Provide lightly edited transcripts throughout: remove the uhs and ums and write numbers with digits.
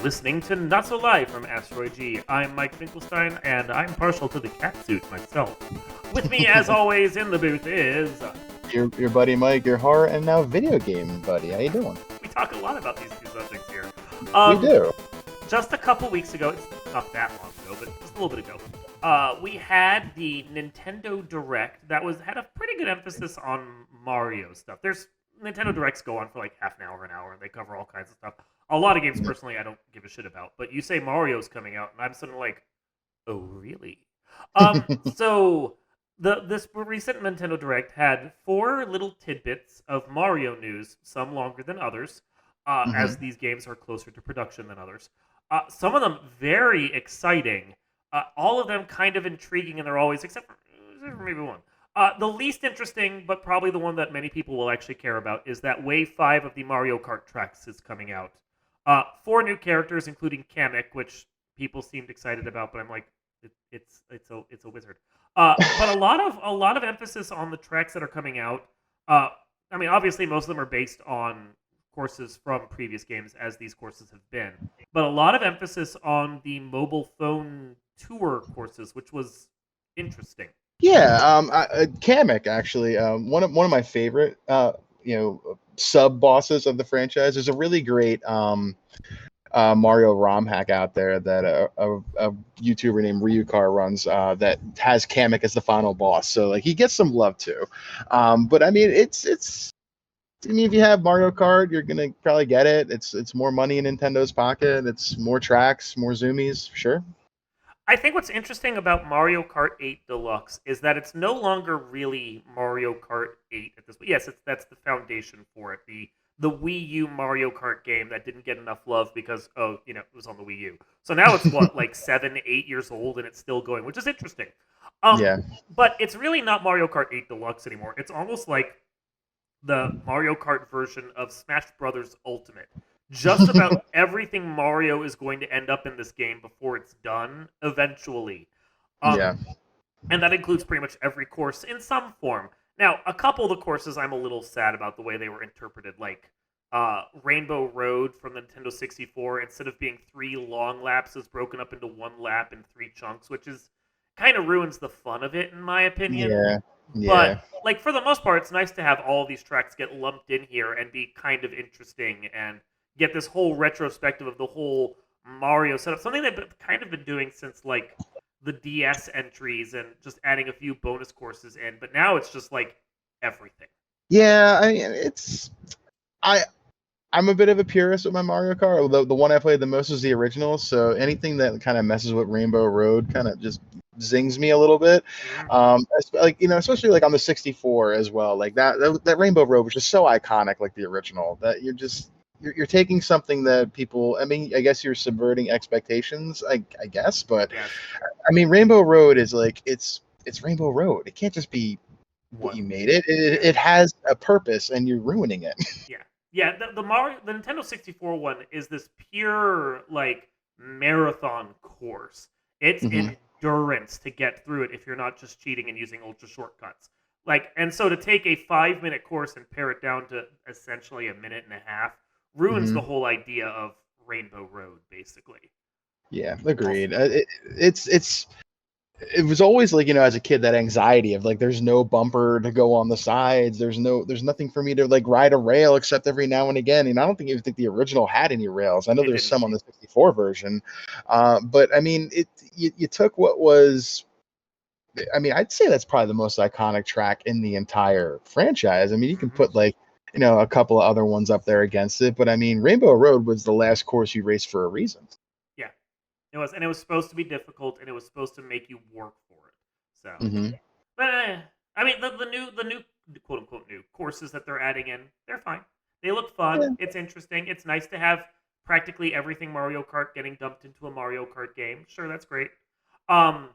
listening to Not So Live from Asteroid G. I'm Mike Finkelstein, and I'm partial to the cat suit myself. With me, as always, in the booth is... Your buddy Mike, your horror and now video game buddy. How you doing? We talk a lot about these two subjects here. We do. Just a couple weeks ago, it's not that long ago, but just a little bit ago, we had the Nintendo Direct that had a pretty good emphasis on Mario stuff. Nintendo Directs go on for like half an hour, and they cover all kinds of stuff. A lot of games, personally, I don't give a shit about. But you say Mario's coming out, and I'm sort of like, oh, really? So this recent Nintendo Direct had 4 little tidbits of Mario news, some longer than others, as these games are closer to production than others. Some of them very exciting. All of them kind of intriguing, and they're always, except for maybe one. The least interesting, but probably the one that many people will actually care about, is that Wave 5 of the Mario Kart tracks is coming out. 4 new characters, including Kamek, which people seemed excited about, but I'm like, it's a wizard. But a lot of emphasis on the tracks that are coming out. I mean, obviously, most of them are based on courses from previous games, as these courses have been. But a lot of emphasis on the mobile phone tour courses, which was interesting. Yeah, Kamek actually, one of my favorite, sub bosses of the franchise. There's a really great Mario ROM hack out there that a YouTuber named Ryukar runs that has Kamek as the final boss. So like he gets some love too. But I mean, it's. I mean, if you have Mario Kart, you're gonna probably get it. It's more money in Nintendo's pocket. It's more tracks, more zoomies, sure. I think what's interesting about Mario Kart 8 Deluxe is that it's no longer really Mario Kart 8 at this point. Yes, that's the foundation for it. The Wii U Mario Kart game that didn't get enough love because, it was on the Wii U. So now it's, like 7, 8 years old and it's still going, which is interesting. Yeah. But it's really not Mario Kart 8 Deluxe anymore. It's almost like the Mario Kart version of Smash Brothers Ultimate. Just about everything Mario is going to end up in this game before it's done, eventually. Yeah. And that includes pretty much every course in some form. Now, a couple of the courses I'm a little sad about the way they were interpreted, like Rainbow Road from the Nintendo 64, instead of being 3 long laps, is broken up into 1 lap in 3 chunks, which is kind of ruins the fun of it, in my opinion. Yeah. But, like, for the most part, it's nice to have all these tracks get lumped in here and be kind of interesting and get this whole retrospective of the whole Mario setup. Something they've kind of been doing since, like, the DS entries and just adding a few bonus courses in. But now it's just, like, everything. Yeah, I mean, I'm a bit of a purist with my Mario Kart. Although the one I played the most is the original, so anything that kind of messes with Rainbow Road kind of just zings me a little bit. Especially like on the 64 as well. Like that Rainbow Road was just so iconic, like the original, that you're taking something that people. I mean, I guess you're subverting expectations. I guess, but Yeah. I mean, Rainbow Road is like it's Rainbow Road. It can't just be what you made it. It has a purpose, and you're ruining it. Yeah. Yeah, the Nintendo 64 one is this pure, like, marathon course. It's endurance to get through it if you're not just cheating and using ultra shortcuts. Like, and so to take a 5-minute course and pare it down to essentially a minute and a half ruins the whole idea of Rainbow Road, basically. Yeah, agreed. It was always like, as a kid, that anxiety of like there's no bumper to go on the sides, there's nothing for me to like ride a rail except every now and again. And I don't even think the original had any rails. I know there's some on the 64 version, but I mean, you took what was, I mean, I'd say that's probably the most iconic track in the entire franchise. I mean, you can put like a couple of other ones up there against it, but I mean, Rainbow Road was the last course you raced for a reason. It was, and it was supposed to be difficult, and it was supposed to make you work for it. So, but I mean, the new quote unquote new courses that they're adding in, they're fine. They look fun. Yeah. It's interesting. It's nice to have practically everything Mario Kart getting dumped into a Mario Kart game. Sure, that's great. I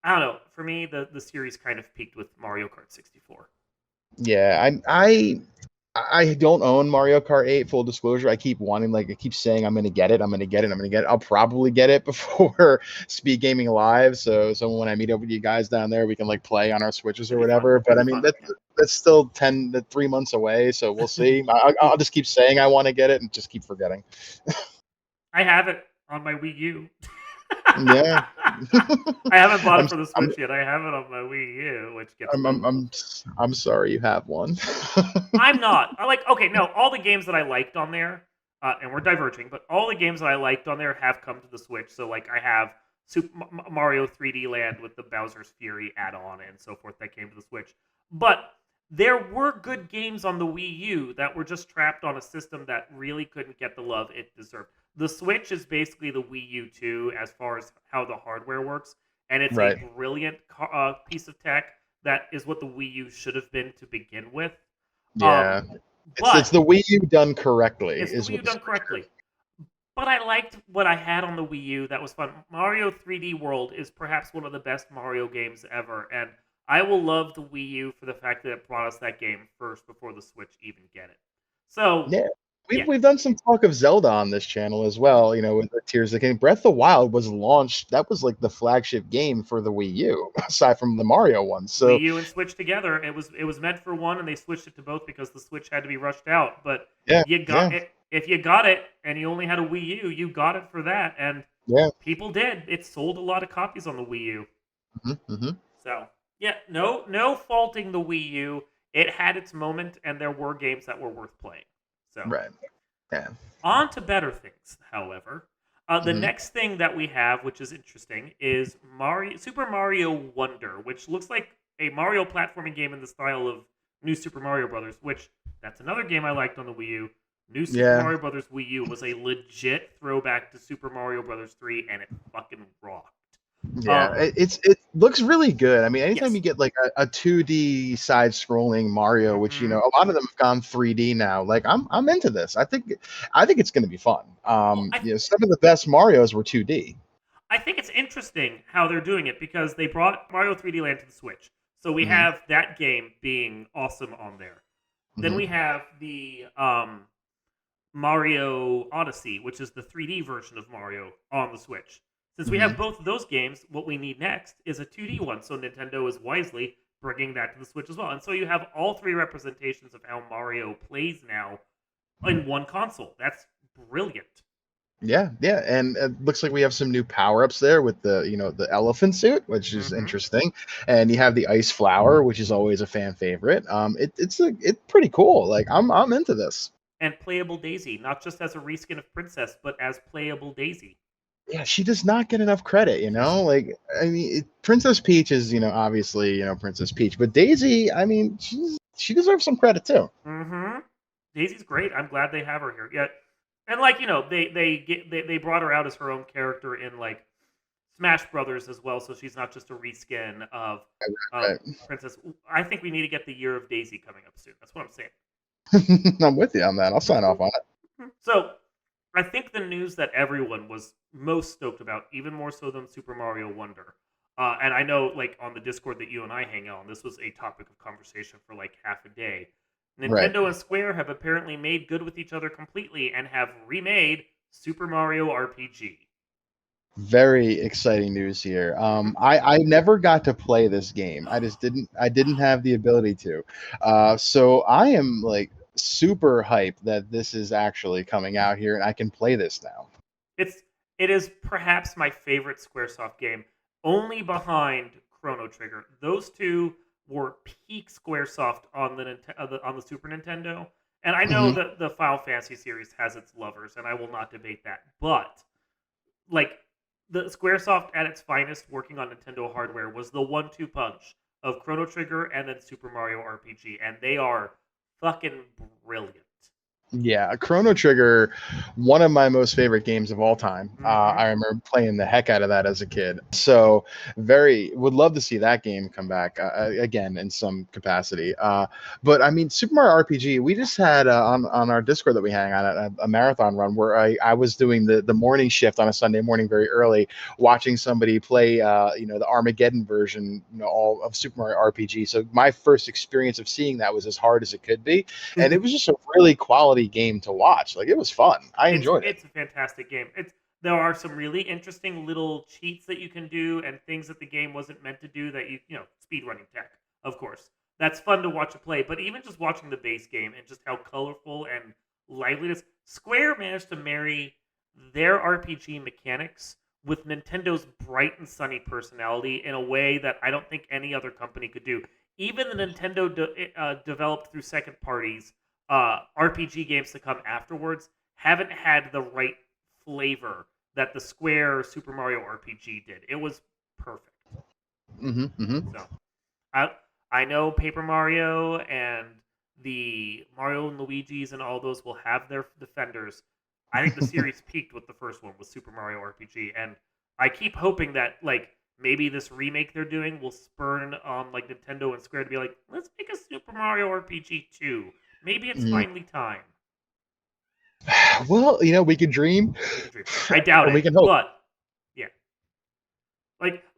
don't know. For me, the series kind of peaked with Mario Kart 64. Yeah, I don't own Mario Kart 8, full disclosure. I keep saying I'm going to get it. I'll probably get it before Speed Gaming Live. So when I meet up with you guys down there, we can like play on our Switches or whatever. But I mean, that's still 3 months away. So we'll see. I'll just keep saying I want to get it and just keep forgetting. I have it on my Wii U. Yeah. I haven't bought I'm it for the I'm Switch yet. I have it on my Wii U, which gets I'm I'm no. I'm, I'm sorry you have one. I'm not. I like. Okay, no, all the games that I liked on there, and we're diverging, but all the games that I liked on there have come to the Switch. So like, I have Mario 3D Land with the Bowser's Fury add-on and so forth that came to the Switch. But there were good games on the Wii U that were just trapped on a system that really couldn't get the love it deserved. The Switch is basically the Wii U 2 as far as how the hardware works, and it's a Right. brilliant piece of tech that is what the Wii U should have been to begin with. Yeah. Um, It's but the Wii U done correctly it's the is Wii what U the done Switch correctly. But I liked what I had on the Wii U. That was fun. Mario 3D World is perhaps one of the best Mario games ever, and I will love the Wii U for the fact that it brought us that game first before the Switch even get it. So Yeah. yeah, We've done some talk of Zelda on this channel as well, with the Tears of the Kingdom. Breath of the Wild was launched. That was like the flagship game for the Wii U, aside from the Mario one. Wii So U and Switch together. It was meant for one, and they switched it to both because the Switch had to be rushed out. But yeah, you got yeah, it if you got it, and you only had a Wii U. You got it for that, and yeah. people did. It sold a lot of copies on the Wii U. Hmm. So yeah, no faulting the Wii U. It had its moment, and there were games that were worth playing. So Right. Yeah. on to better things. However, the Hmm. next thing that we have, which is interesting, is Super Mario Wonder, which looks like a Mario platforming game in the style of New Super Mario Brothers. Which that's another game I liked on the Wii U. New Super Yeah. Mario Brothers Wii U was a legit throwback to Super Mario Brothers 3, and it fucking rocked. Yeah, Um, it looks really good. I mean, anytime yes. you get like a 2D side-scrolling Mario, which Hmm. a lot of them have gone 3D now. Like I'm into this. I think it's going to be fun. Well, Some of the best Marios were 2D. I think it's interesting how they're doing it because they brought Mario 3D Land to the Switch. So we Hmm. have that game being awesome on there. Then Hmm. we have the Mario Odyssey, which is the 3D version of Mario on the Switch. Since we Hmm. have both of those games, what we need next is a 2D one. So Nintendo is wisely bringing that to the Switch as well. And so you have all three representations of how Mario plays now in one console. That's brilliant. Yeah, yeah, and it looks like we have some new power-ups there with the elephant suit, which is Hmm. interesting, and you have the ice flower, which is always a fan favorite. It's pretty cool. Like I'm into this. And playable Daisy, not just as a reskin of Princess, but as playable Daisy. Yeah, she does not get enough credit, She doesn't. Like, I mean, Princess Peach is, obviously, Princess Peach, but Daisy, I mean, she deserves some credit too. Mm-hmm. Daisy's great. I'm glad they have her here. Yeah, and like they brought her out as her own character in like Smash Brothers as well, so she's not just a reskin of Right. Princess. I think we need to get the Year of Daisy coming up soon. That's what I'm saying. I'm with you on that. I'll sign off on it. So I think the news that everyone was most stoked about, even more so than Super Mario Wonder, and I know like on the Discord that you and I hang out on, this was a topic of conversation for like half a day. Right. Nintendo and Square have apparently made good with each other completely and have remade Super Mario RPG. Very exciting news here. Hmm. I never got to play this game. I didn't have the ability to. So I am like super hyped that this is actually coming out here and I can play this now. It's it is perhaps my favorite SquareSoft game, only behind Chrono Trigger. Those two were peak SquareSoft on the Super Nintendo. And I know Hmm. that the Final Fantasy series has its lovers, and I will not debate that. But like the SquareSoft at its finest, working on Nintendo hardware, was the one-two punch of Chrono Trigger and then Super Mario RPG, and they are fucking brilliant. Yeah, Chrono Trigger, one of my most favorite games of all time. Hmm. I remember playing the heck out of that as a kid. So, very would love to see that game come back again in some capacity. But I mean, Super Mario RPG, we just had on our Discord that we hang on a marathon run where I was doing the morning shift on a Sunday morning very early, watching somebody play the Armageddon version, all of Super Mario RPG. So my first experience of seeing that was as hard as it could be, and it was just a really quality game to watch. Like it was fun. I It's enjoyed it. it's a fantastic game. There are some really interesting little cheats that you can do and things that the game wasn't meant to do that speedrunning tech, of course. That's fun to watch it play, but even just watching the base game and just how colorful and lively it is. Square managed to marry their RPG mechanics with Nintendo's bright and sunny personality in a way that I don't think any other company could do. Even the Nintendo developed through second parties RPG games to come afterwards haven't had the right flavor that the Square Super Mario RPG did. It was perfect. So I I know Paper Mario and the Mario and Luigi's and all those will have their defenders. I think the series peaked with the first one with Super Mario RPG, and I keep hoping that like maybe this remake they're doing will spurn like Nintendo and Square to be like, let's make a Super Mario RPG 2. Maybe it's Mhm. finally time. Well, we can dream, We can dream. I doubt and it, we can hope. but yeah.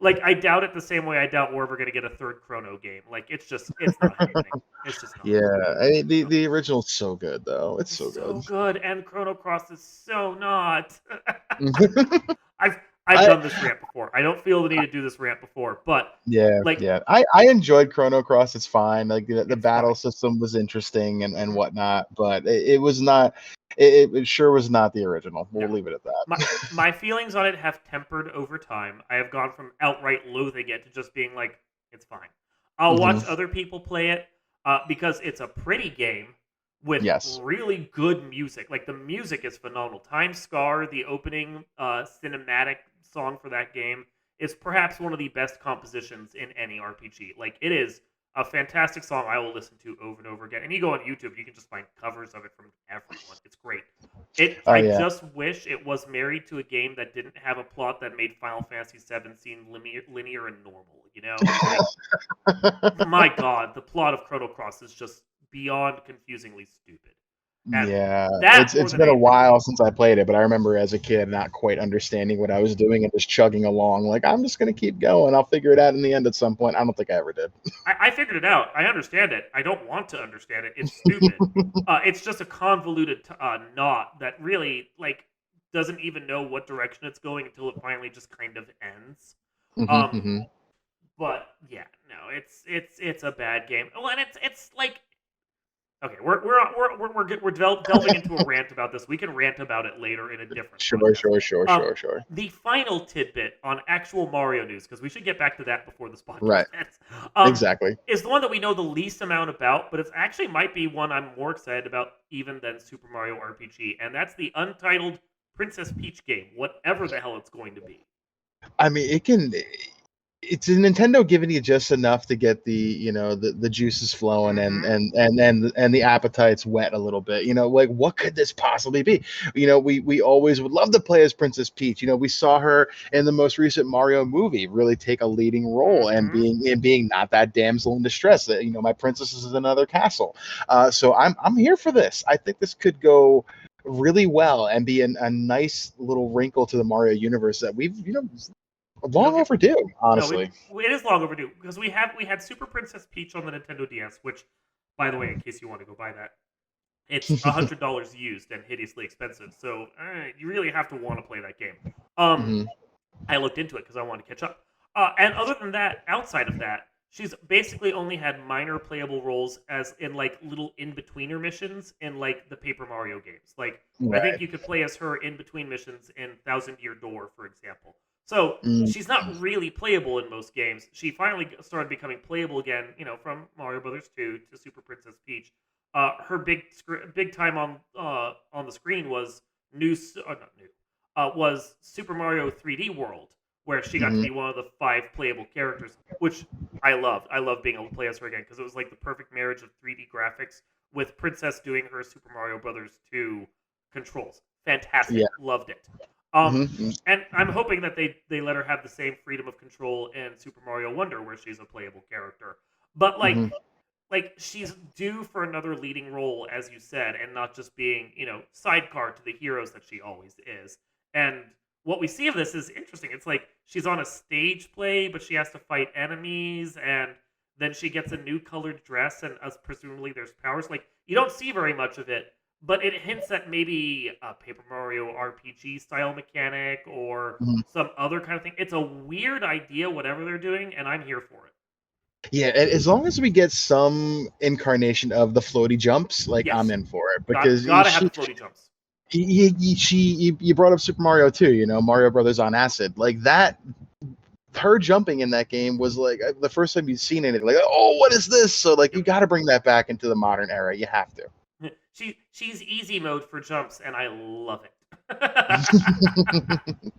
Like I doubt it the same way I doubt we're ever gonna get a third Chrono game. Like it's not happening. It's just not. Yeah, I mean, the So, the original's so good though. It's it's so good. so good, and Chrono Cross is so not. I've I've I done this rant before. I don't feel the need to do this rant before, but Yeah, like yeah. I enjoyed Chrono Cross. It's fine. Like the it's fine. battle system was interesting and Mhm. whatnot, but it was not. It sure was not the original. No, We'll leave it at my that. my feelings on it have tempered over time. I have gone from outright loathing it to just being like, it's fine. I'll Hmm. watch other people play it because it's a pretty game with Yes. really good music. Like the music is phenomenal. Time Scar, the opening cinematic song for that game, is perhaps one of the best compositions in any RPG. Like it is a fantastic song I will listen to over and over again. And you go on YouTube, you can just find covers of it from everyone. It's great. Oh I yeah. just wish it was married to a game that didn't have a plot that made Final Fantasy VII seem linear and normal. You know, like my God, the plot of Chrono Cross is just beyond confusingly stupid, and Yeah, that more it's than been a anything, while since I played it, but I remember as a kid not quite understanding what I was doing and just chugging along. Like I'm just gonna keep going. I'll figure it out in the end at some point. I don't think I ever did. I figured it out. I understand it. I don't want to understand it. It's stupid. It's just a convoluted knot that really like doesn't even know what direction it's going until it finally just kind of ends. Hmm. Um, Hmm. But yeah, no, it's a bad game. Well, and it's like okay, we're delving into a rant about this. We can rant about it later in a different Sure, podcast. sure, sure, Um, sure, sure. the final tidbit on actual Mario news because we should get back to that before this podcast Right. ends. Exactly. Is the one that we know the least amount about, but it's actually might be one I'm more excited about even than Super Mario RPG, and that's the untitled Princess Peach game, whatever the hell it's going to be. I mean, it's a Nintendo giving you just enough to get the juices flowing and Mm-hmm. the appetites wet a little bit. Like what could this possibly be? We always would love to play as Princess Peach. We saw her in the most recent Mario movie really take a leading role and Mm-hmm. being not that damsel in distress. That my princess is in another castle. So I'm here for this. I think this could go really well and be a nice little wrinkle to the Mario universe that we've It'll long get overdue, no, honestly. it is long overdue because we had Super Princess Peach on the Nintendo DS, which, by the way, in case you want to go buy that, it's $100 used and hideously expensive. So you really have to want to play that game. Um, Hmm. I looked into it because I wanted to catch up. And other than that, outside of that, she's basically only had minor playable roles as in like little in betweener missions in like the Paper Mario games. Like I think Right. you could play as her in between missions in Thousand Year Door, for example. So Mm. she's not really playable in most games. She finally started becoming playable again, from Mario Brothers 2 to Super Princess Peach. Her big time on the screen was not new, was Super Mario 3D World, where she got to Hmm. be one of the 5 playable characters, which I loved. I loved being able to play as her again because it was like the perfect marriage of 3D graphics with Princess doing her Super Mario Brothers 2 controls. Fantastic. Yeah. Loved it. Hmm. And I'm hoping that they let her have the same freedom of control in Super Mario Wonder, where she's a playable character. But Hmm. she's due for another leading role, as you said, and not just being sidecar to the heroes that she always is. And what we see of this is interesting. It's like she's on a stage play, but she has to fight enemies, and then she gets a new colored dress, and presumably there's powers. Like you don't see very much of it, but it hints at maybe a Paper Mario RPG style mechanic or Hmm. some other kind of thing. It's a weird idea, whatever they're doing, and I'm here for it. Yeah, as long as we get some incarnation of the floaty jumps, like I'm Yes, in for it because gotta have the floaty jumps. You brought up Super Mario 2, Mario Brothers on acid. Like that, her jumping in that game was like the first time you've seen it, like, oh, what is this? So like, you got to bring that back into the modern era. You have to. She's easy mode for jumps, and I love it.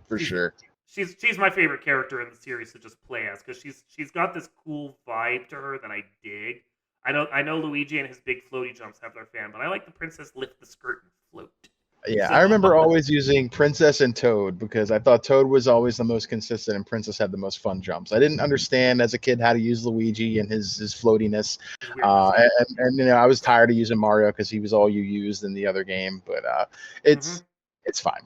For she's, sure. she's my favorite character in the series to just play as because she's got this cool vibe to her that I dig. I know Luigi and his big floaty jumps have their fan, but I like the princess lift the skirt and float. Yeah, So I remember always using Princess and Toad because I thought Toad was always the most consistent and Princess had the most fun jumps. I didn't understand as a kid how to use Luigi and his floatiness. his weirdness. And I was tired of using Mario because he was all you used in the other game. But it's fine. It's fine.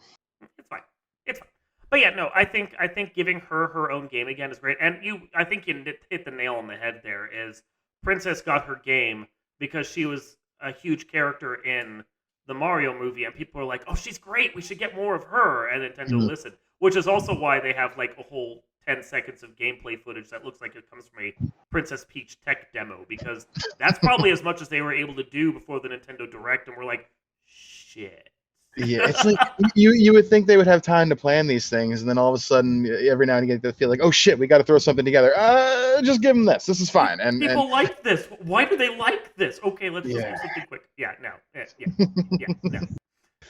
It's fine. But yeah, no, I think giving her own game again is great. And I think you hit the nail on the head there. Is Princess got her game because she was a huge character in the Mario movie, and people are like, "Oh, she's great. We should get more of her." And Nintendo listened, which is also why they have like a whole 10 seconds of gameplay footage that looks like it comes from a Princess Peach tech demo, because that's probably as much as they were able to do before the Nintendo Direct, and we're like, shit. Yeah, it's like you would think they would have time to plan these things, and then all of a sudden, every now and again, they feel like, oh shit, we got to throw something together. Just give them this. This is fine. And people like this. Why do they like this? Okay, let's just do something quick. Yeah, no, yeah, no,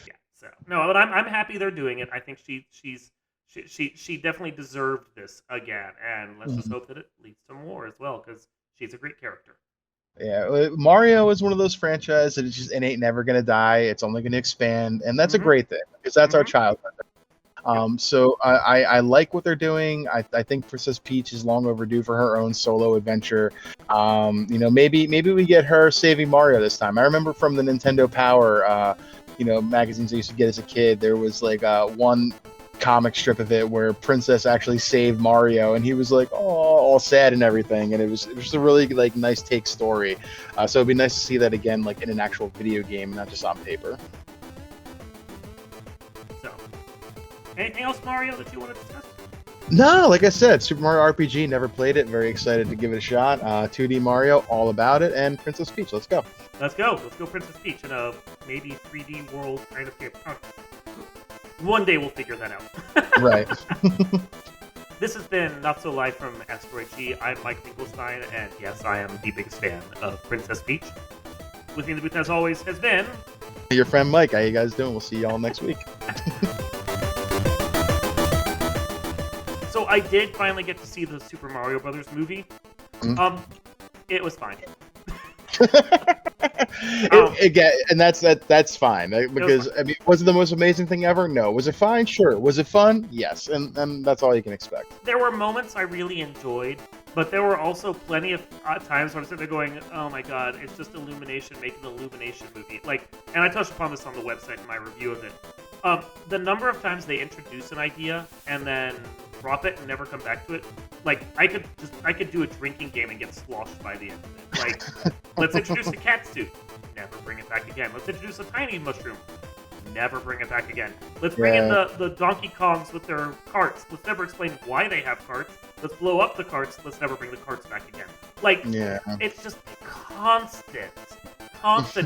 yeah. So no, but I'm happy they're doing it. I think she definitely deserved this again, and let's just hope that it leads to more as well, because she's a great character. Yeah, Mario is one of those franchises that it ain't never gonna die. It's only gonna expand, and that's a great thing because that's our childhood. So I like what they're doing. I think Princess Peach is long overdue for her own solo adventure. Maybe we get her saving Mario this time. I remember from the Nintendo Power, magazines I used to get as a kid. There was like one comic strip of it where Princess actually saved Mario, and he was like, oh, all sad and everything, and it was just a really like nice take story. So it'd be nice to see that again, like in an actual video game, not just on paper. So, anything else, Mario, that you want to discuss? No, like I said, Super Mario RPG, never played it. Very excited to give it a shot. 2D Mario, all about it, and Princess Peach. Let's go. Let's go, Princess Peach in a maybe 3D world kind of game. One day we'll figure that out. Right. This has been Not So Live from Asteroid G. I'm Mike Finkelstein, and yes, I am the biggest fan of Princess Peach. With me in the booth, as always, has been your friend Mike. How you guys doing? We'll see y'all next week. So I did finally get to see the Super Mario Brothers movie. It was fine. Again, and that's fine because I mean, was it the most amazing thing ever? No. Was it fine? Sure. Was it fun? Yes. And that's all you can expect. There were moments I really enjoyed, but there were also plenty of times where I'm sitting there going, "Oh my god, it's just Illumination making an Illumination movie." Like, and I touched upon this on the website in my review of it. The number of times they introduce an idea and then drop it and never come back to it. Like, I could do a drinking game and get sloshed by the end of it. Like, let's introduce a cat suit, never bring it back again. Let's introduce a tiny mushroom, never bring it back again. Let's bring in the Donkey Kongs with their carts. Let's never explain why they have carts. Let's blow up the carts. Let's never bring the carts back again. Like, it's just constant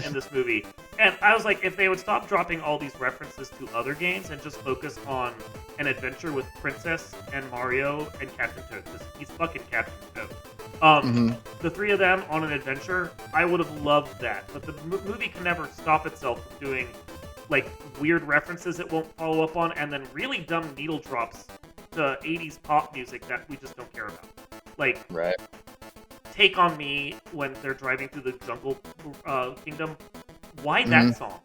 in this movie. And I was like, if they would stop dropping all these references to other games and just focus on an adventure with Princess and Mario and Captain Toad, because he's fucking Captain Toad. The three of them on an adventure, I would have loved that. But the movie can never stop itself from doing like weird references it won't follow up on, and then really dumb needle drops to 80s pop music that we just don't care about. Like, Take on Me when they're driving through the jungle kingdom. Why that song?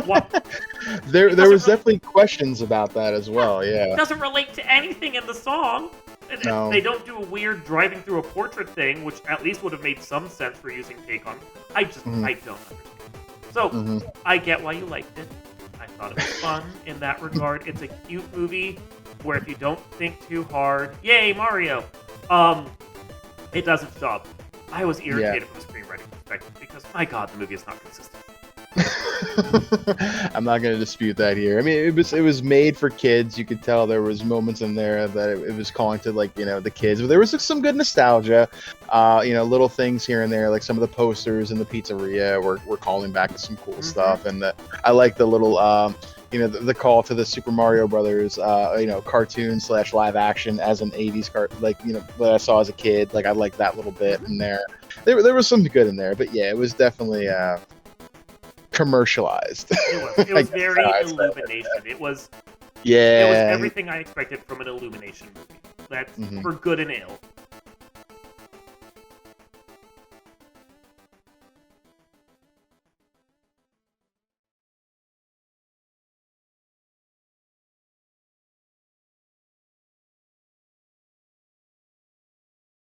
What? There was definitely questions about that as well. Yeah, it doesn't relate to anything in the song. No. They don't do a weird driving through a portrait thing, which at least would have made some sense for using Take On. I don't understand. So I get why you liked it. I thought it was fun in that regard. It's a cute movie where if you don't think too hard, yay Mario. It does its job. I was irritated from a screenwriting perspective because, my god, the movie is not consistent. I'm not going to dispute that here. I mean, it was made for kids. You could tell there was moments in there that it was calling to, like, the kids. But there was, like, some good nostalgia. Little things here and there, like some of the posters in the pizzeria were calling back to some cool stuff. And I like the little the call to the Super Mario Brothers, cartoon / live action as an 80s what I saw as a kid. Like, I like that little bit in there. There was something good in there, but yeah, it was definitely commercialized. It was very Illumination. It was yeah. It was everything I expected from an Illumination movie. That's for good and ill.